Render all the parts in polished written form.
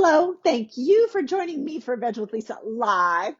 Hello, thank you for joining me for Veg with Lisa Live.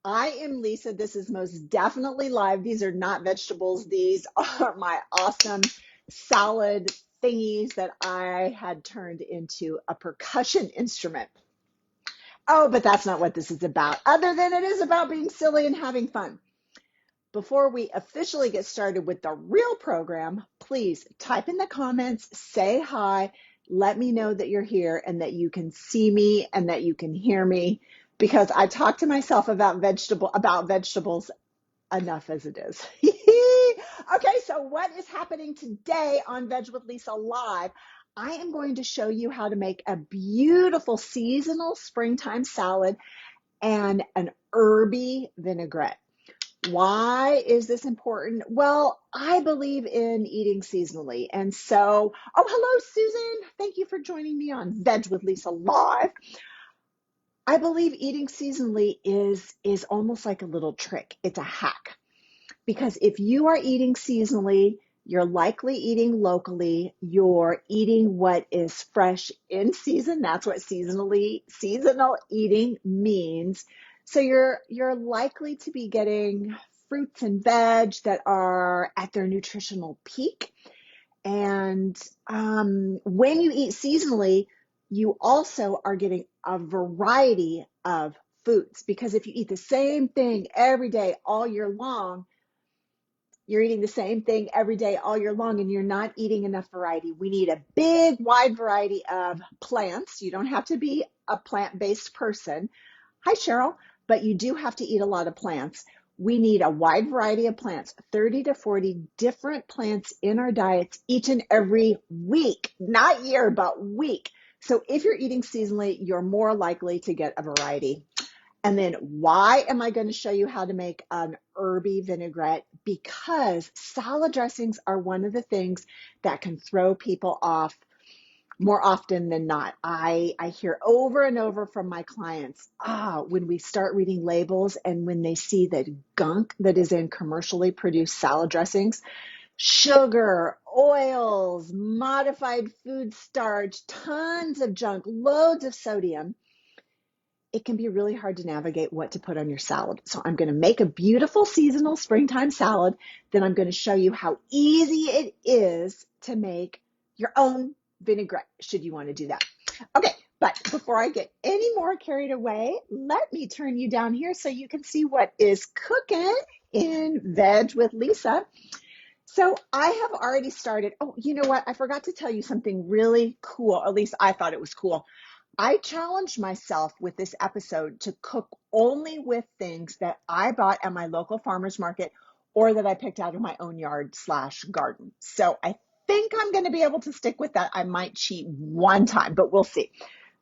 I am Lisa. This is most definitely live. These are not vegetables. These are my awesome salad thingies that I had turned into a percussion instrument. Oh, but that's not what this is about, other than it is about being silly and having fun. Before we officially get started with the real program, please type in the comments, say hi, let me know that you're here and that you can see me and that you can hear me because I talk to myself about vegetables enough as it is. Okay, so what is happening today on Veg with Lisa Live? I am going to show you how to make a beautiful seasonal springtime salad and an herby vinaigrette. Why is this important? Well, I believe in eating seasonally. And so, oh, hello, Susan. Thank you for joining me on Veg with Lisa Live. I believe eating seasonally is almost like a little trick. It's a hack. Because if you are eating seasonally, you're likely eating locally. You're eating what is fresh in season. That's what seasonal eating means. So you're likely to be getting fruits and veg that are at their nutritional peak. And when you eat seasonally, you also are getting a variety of foods. Because if you eat the same thing every day all year long, you're eating the same thing every day all year long and you're not eating enough variety. We need a big, wide variety of plants. You don't have to be a plant-based person. Hi, Cheryl, but you do have to eat a lot of plants. We need a wide variety of plants, 30 to 40 different plants in our diets each and every week, not year, but week. So if you're eating seasonally, you're more likely to get a variety. And then why am I going to show you how to make an herby vinaigrette? Because salad dressings are one of the things that can throw people off more often than not. I hear over and over from my clients, when we start reading labels and when they see the gunk that is in commercially produced salad dressings, sugar, oils, modified food starch, tons of junk, loads of sodium, it can be really hard to navigate what to put on your salad. So I'm going to make a beautiful seasonal springtime salad. Then I'm going to show you how easy it is to make your own vinaigrette, should you want to do that. Okay, but before I get any more carried away, let me turn you down here so you can see what is cooking in Veg with Lisa. So I have already started. Oh, you know what? I forgot to tell you something really cool. At least I thought it was cool. I challenged myself with this episode to cook only with things that I bought at my local farmer's market or that I picked out of my own yard / garden. So I think I'm going to be able to stick with that. I might cheat one time, but we'll see.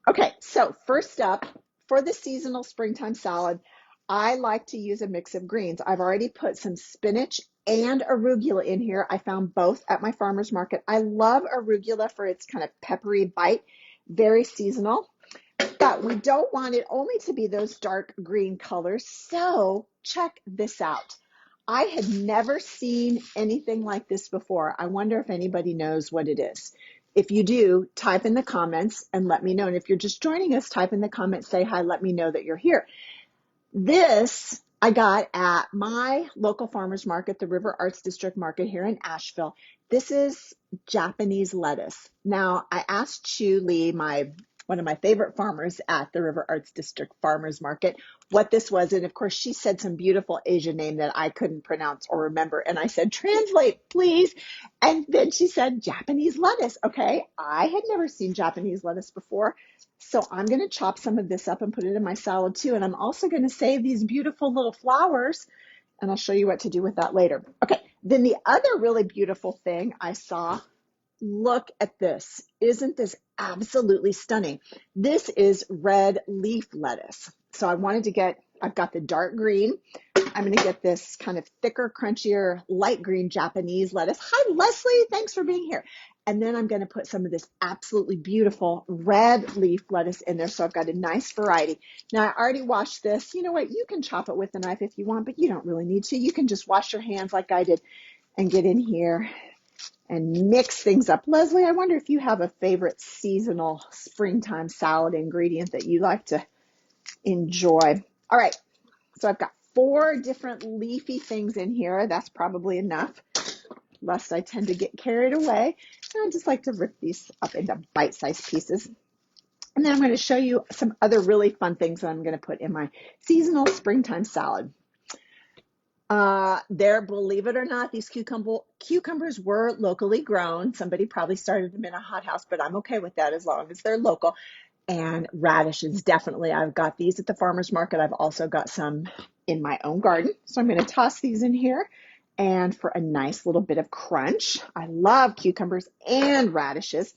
Okay, so first up, for the seasonal springtime salad, I like to use a mix of greens. I've already put some spinach and arugula in here. I found both at my farmer's market. I love arugula for its kind of peppery bite. Very seasonal, but we don't want it only to be those dark green colors. So check this out. I had never seen anything like this before. I wonder if anybody knows what it is. If you do, type in the comments and let me know. And if you're just joining us, type in the comments, say hi, let me know that you're here. This I got at my local farmer's market, the River Arts District Market here in Asheville. This is Japanese lettuce. Now, I asked Chu Lee, one of my favorite farmers at the River Arts District Farmers Market, what this was. And of course, she said some beautiful Asian name that I couldn't pronounce or remember. And I said, translate, please. And then she said, Japanese lettuce. Okay, I had never seen Japanese lettuce before. So I'm going to chop some of this up and put it in my salad too. And I'm also going to save these beautiful little flowers. And I'll show you what to do with that later. Okay, then the other really beautiful thing I saw, look at this. Isn't this absolutely stunning? This is red leaf lettuce. So I've got the dark green. I'm going to get this kind of thicker, crunchier, light green Japanese lettuce. Hi, Leslie. Thanks for being here. And then I'm going to put some of this absolutely beautiful red leaf lettuce in there. So I've got a nice variety. Now, I already washed this. You know what? You can chop it with a knife if you want, but you don't really need to. You can just wash your hands like I did and get in here and mix things up. Leslie, I wonder if you have a favorite seasonal springtime salad ingredient that you like to enjoy. All right, so I've got 4 different leafy things in here. That's probably enough, lest I tend to get carried away. And I just like to rip these up into bite-sized pieces. And then I'm going to show you some other really fun things that I'm going to put in my seasonal springtime salad. Believe it or not, these cucumbers were locally grown. Somebody probably started them in a hothouse, but I'm okay with that as long as they're local. And radishes, definitely. I've got these at the farmer's market. I've also got some in my own garden. So I'm going to toss these in here. And for a nice little bit of crunch, I love cucumbers and radishes.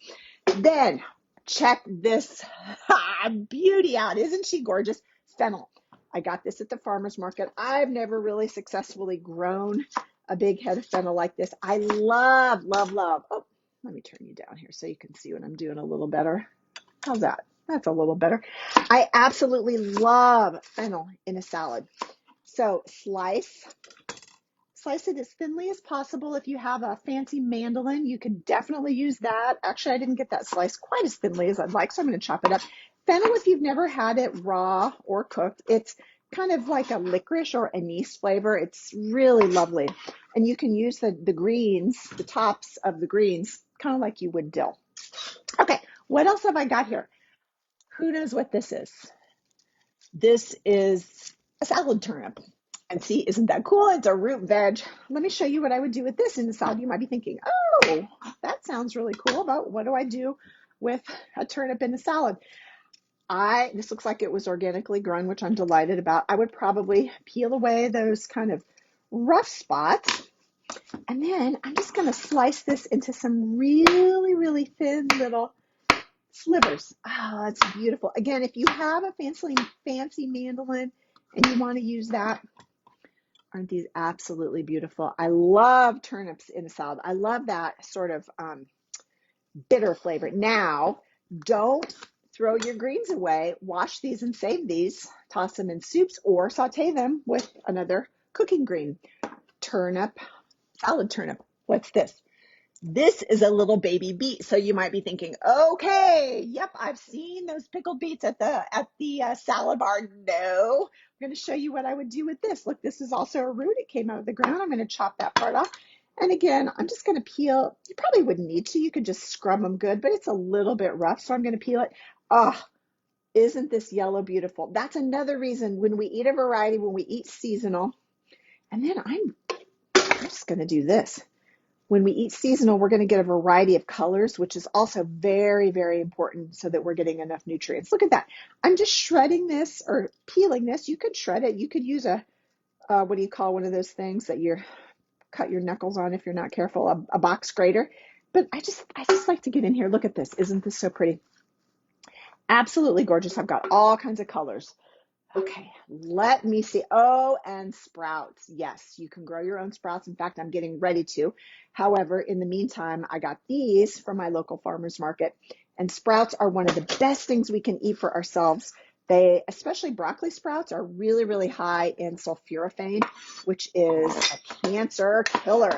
Then check this beauty out. Isn't she gorgeous? Fennel. I got this at the farmer's market. I've never really successfully grown a big head of fennel like this. I love, love, love. Oh, let me turn you down here so you can see what I'm doing a little better. How's that? That's a little better. I absolutely love fennel in a salad. So slice it as thinly as possible. If you have a fancy mandolin, you could definitely use that. Actually, I didn't get that sliced quite as thinly as I'd like, so I'm going to chop it up. Fennel, if you've never had it raw or cooked, it's kind of like a licorice or anise flavor. It's really lovely. And you can use the greens, the tops of the greens, kind of like you would dill. Okay, what else have I got here? Who knows what this is? This is a salad turnip. And see, isn't that cool? It's a root veg. Let me show you what I would do with this in the salad. You might be thinking, oh, that sounds really cool, but what do I do with a turnip in the salad? This looks like it was organically grown, which I'm delighted about. I would probably peel away those kind of rough spots. And then I'm just going to slice this into some really, really thin little slivers. Oh, it's beautiful. Again, if you have a fancy mandolin and you want to use that, aren't these absolutely beautiful? I love turnips in a salad. I love that sort of bitter flavor. Now, don't throw your greens away. Wash these and save these. Toss them in soups or saute them with another cooking green. Salad turnip. What's this? This is a little baby beet. So you might be thinking, okay, yep, I've seen those pickled beets at the salad bar. No, I'm going to show you what I would do with this. Look, this is also a root. It came out of the ground. I'm going to chop that part off. And again, I'm just going to peel. You probably wouldn't need to. You could just scrub them good, but it's a little bit rough. So I'm going to peel it. Oh, isn't this yellow beautiful? That's another reason when we eat a variety, when we eat seasonal. And then I'm just going to do this. When we eat seasonal, we're going to get a variety of colors, which is also very, very important so that we're getting enough nutrients. Look at that. I'm just shredding this or peeling this. You could shred it. You could use what do you call one of those things that you cut your knuckles on if you're not careful, a box grater. But I just like to get in here. Look at this. Isn't this so pretty? Absolutely gorgeous. I've got all kinds of colors. Okay, let me see. Oh, and sprouts. Yes, you can grow your own sprouts. In fact, I'm getting ready to. However, in the meantime, I got these from my local farmer's market. And sprouts are one of the best things we can eat for ourselves. Especially broccoli sprouts, are really, really high in sulforaphane, which is a cancer killer.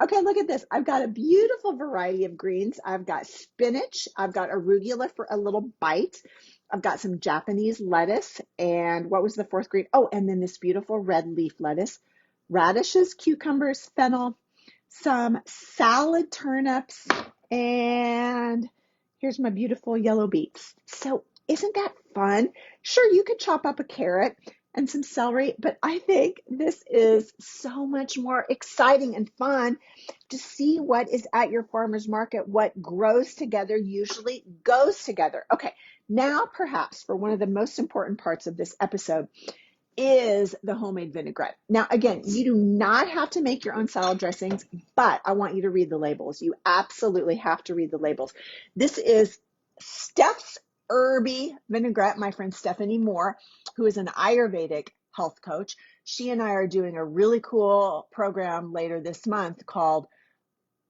Okay, look at this. I've got a beautiful variety of greens. I've got spinach. I've got arugula for a little bite. I've got some Japanese lettuce. And what was the fourth green? Oh, and then this beautiful red leaf lettuce. Radishes, cucumbers, fennel, some salad turnips, and here's my beautiful yellow beets. So isn't that fun? Sure, you could chop up a carrot and some celery, but I think this is so much more exciting and fun to see what is at your farmer's market. What grows together usually goes together. Okay, now perhaps for one of the most important parts of this episode is the homemade vinaigrette. Now, again, you do not have to make your own salad dressings, but I want you to read the labels. You absolutely have to read the labels. This is Steph's Herby Vinaigrette, my friend Stephanie Moore, who is an Ayurvedic health coach. She and I are doing a really cool program later this month called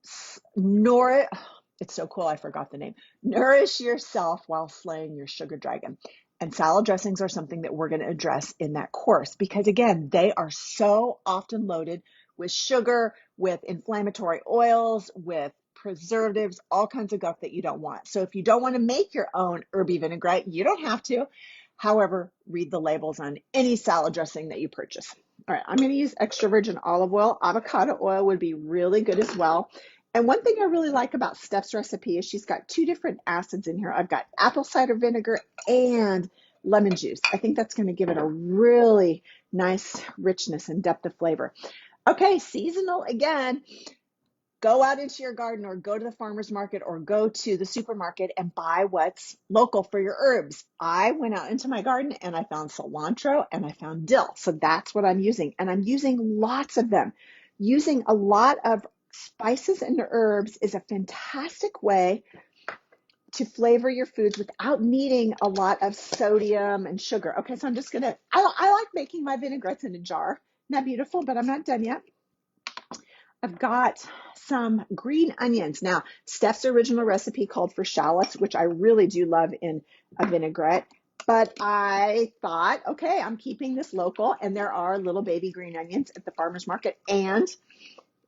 It's so cool, I forgot the name. Nourish Yourself While Slaying Your Sugar Dragon. And salad dressings are something that we're going to address in that course because, again, they are so often loaded with sugar, with inflammatory oils, with preservatives, all kinds of guff that you don't want. So if you don't want to make your own herby vinaigrette, you don't have to. However, read the labels on any salad dressing that you purchase. All right, I'm going to use extra virgin olive oil. Avocado oil would be really good as well. And one thing I really like about Steph's recipe is she's got two different acids in here. I've got apple cider vinegar and lemon juice. I think that's going to give it a really nice richness and depth of flavor. Okay, seasonal again. Go out into your garden or go to the farmer's market or go to the supermarket and buy what's local for your herbs. I went out into my garden and I found cilantro and I found dill. So that's what I'm using. And I'm using lots of them. Using a lot of spices and herbs is a fantastic way to flavor your foods without needing a lot of sodium and sugar. Okay, so I'm just gonna, I like making my vinaigrettes in a jar. Isn't that beautiful? But I'm not done yet. I've got some green onions. Now, Steph's original recipe called for shallots, which I really do love in a vinaigrette. But I thought, okay, I'm keeping this local, and there are little baby green onions at the farmer's market and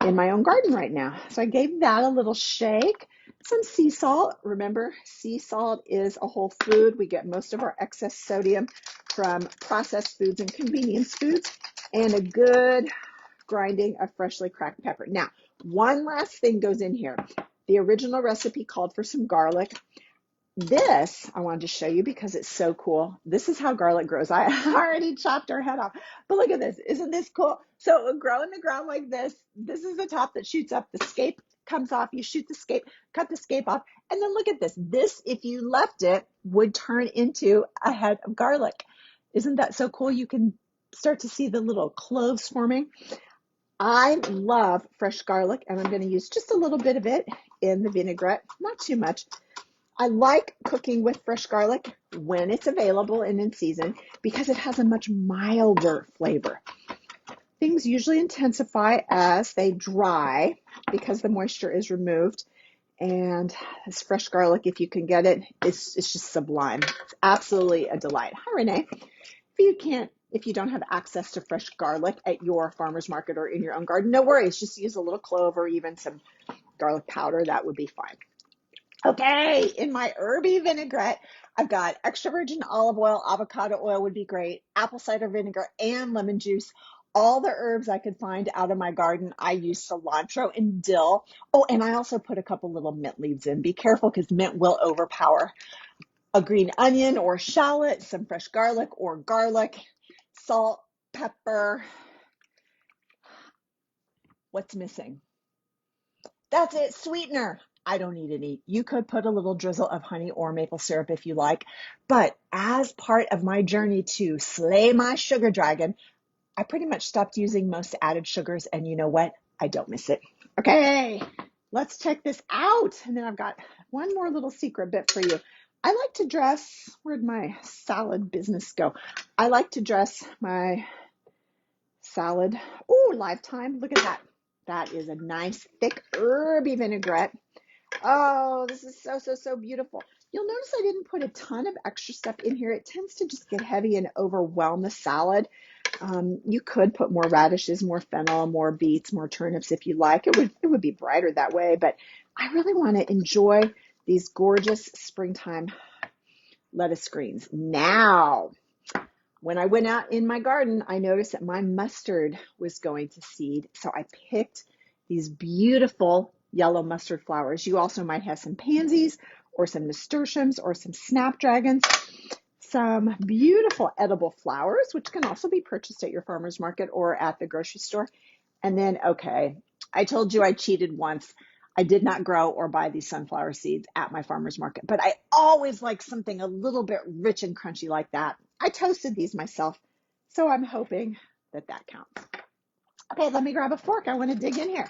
in my own garden right now. So I gave that a little shake. Some sea salt. Remember, sea salt is a whole food. We get most of our excess sodium from processed foods and convenience foods, and a good grinding of freshly cracked pepper. Now, one last thing goes in here. The original recipe called for some garlic. This I wanted to show you because it's so cool. This is how garlic grows. I already chopped her head off, but look at this. Isn't this cool? So it will grow in the ground like this. This is the top that shoots up. The scape comes off. You shoot the scape, cut the scape off, and then look at this. This, if you left it, would turn into a head of garlic. Isn't that so cool? You can start to see the little cloves forming. I love fresh garlic, and I'm going to use just a little bit of it in the vinaigrette, not too much. I like cooking with fresh garlic when it's available and in season because it has a much milder flavor. Things usually intensify as they dry because the moisture is removed. And this fresh garlic, if you can get it, it's just sublime. It's absolutely a delight. Hi, Renee. If you don't have access to fresh garlic at your farmer's market or in your own garden, no worries. Just use a little clove or even some garlic powder. That would be fine. Okay, in my herby vinaigrette, I've got extra virgin olive oil, avocado oil would be great, apple cider vinegar, and lemon juice. All the herbs I could find out of my garden. I use cilantro and dill. Oh, and I also put a couple little mint leaves in. Be careful because mint will overpower a green onion or shallot, some fresh garlic or garlic, salt, pepper. What's missing? That's it, sweetener. I don't need any. You could put a little drizzle of honey or maple syrup if you like. But as part of my journey to slay my sugar dragon, I pretty much stopped using most added sugars. And you know what? I don't miss it. Okay, let's check this out. And then I've got one more little secret bit for you. I like to dress, where'd my salad business go? I like to dress my salad. Oh, Lifetime. Look at that. That is a nice thick herby vinaigrette. Oh, this is so beautiful. You'll notice I didn't put a ton of extra stuff in here. It tends to just get heavy and overwhelm the salad. You could put more radishes, more fennel, more beets, more turnips if you like. It would be brighter that way, but I really want to enjoy these gorgeous springtime lettuce greens. Now, when I went out in my garden, I noticed that my mustard was going to seed. So I picked these beautiful yellow mustard flowers. You also might have some pansies or some nasturtiums or some snapdragons, some beautiful edible flowers, which can also be purchased at your farmer's market or at the grocery store. And then, okay, I told you I cheated once. I did not grow or buy these sunflower seeds at my farmer's market, but I always like something a little bit rich and crunchy like that. I toasted these myself, so I'm hoping that that counts. Okay, let me grab a fork. I want to dig in here.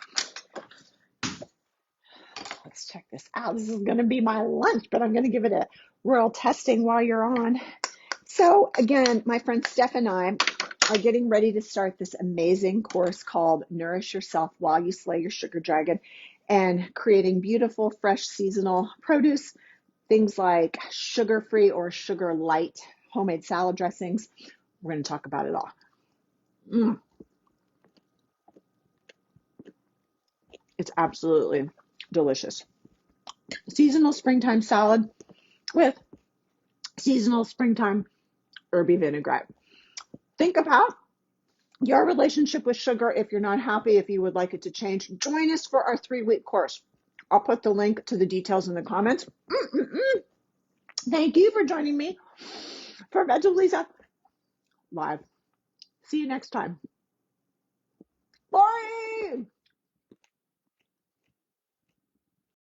Let's check this out. This is going to be my lunch, but I'm going to give it a royal testing while you're on. So again, my friend Steph and I are getting ready to start this amazing course called Nourish Yourself While You Slay Your Sugar Dragon, and creating beautiful, fresh, seasonal produce, things like sugar-free or sugar-light homemade salad dressings. We're going to talk about it all. It's absolutely delicious. Seasonal springtime salad with seasonal springtime herby vinaigrette. Think about your relationship with sugar. If you're not happy, if you would like it to change, join us for our 3-week course. I'll put the link to the details in the comments. Thank you for joining me for Veg with Lisa Live. See you next time.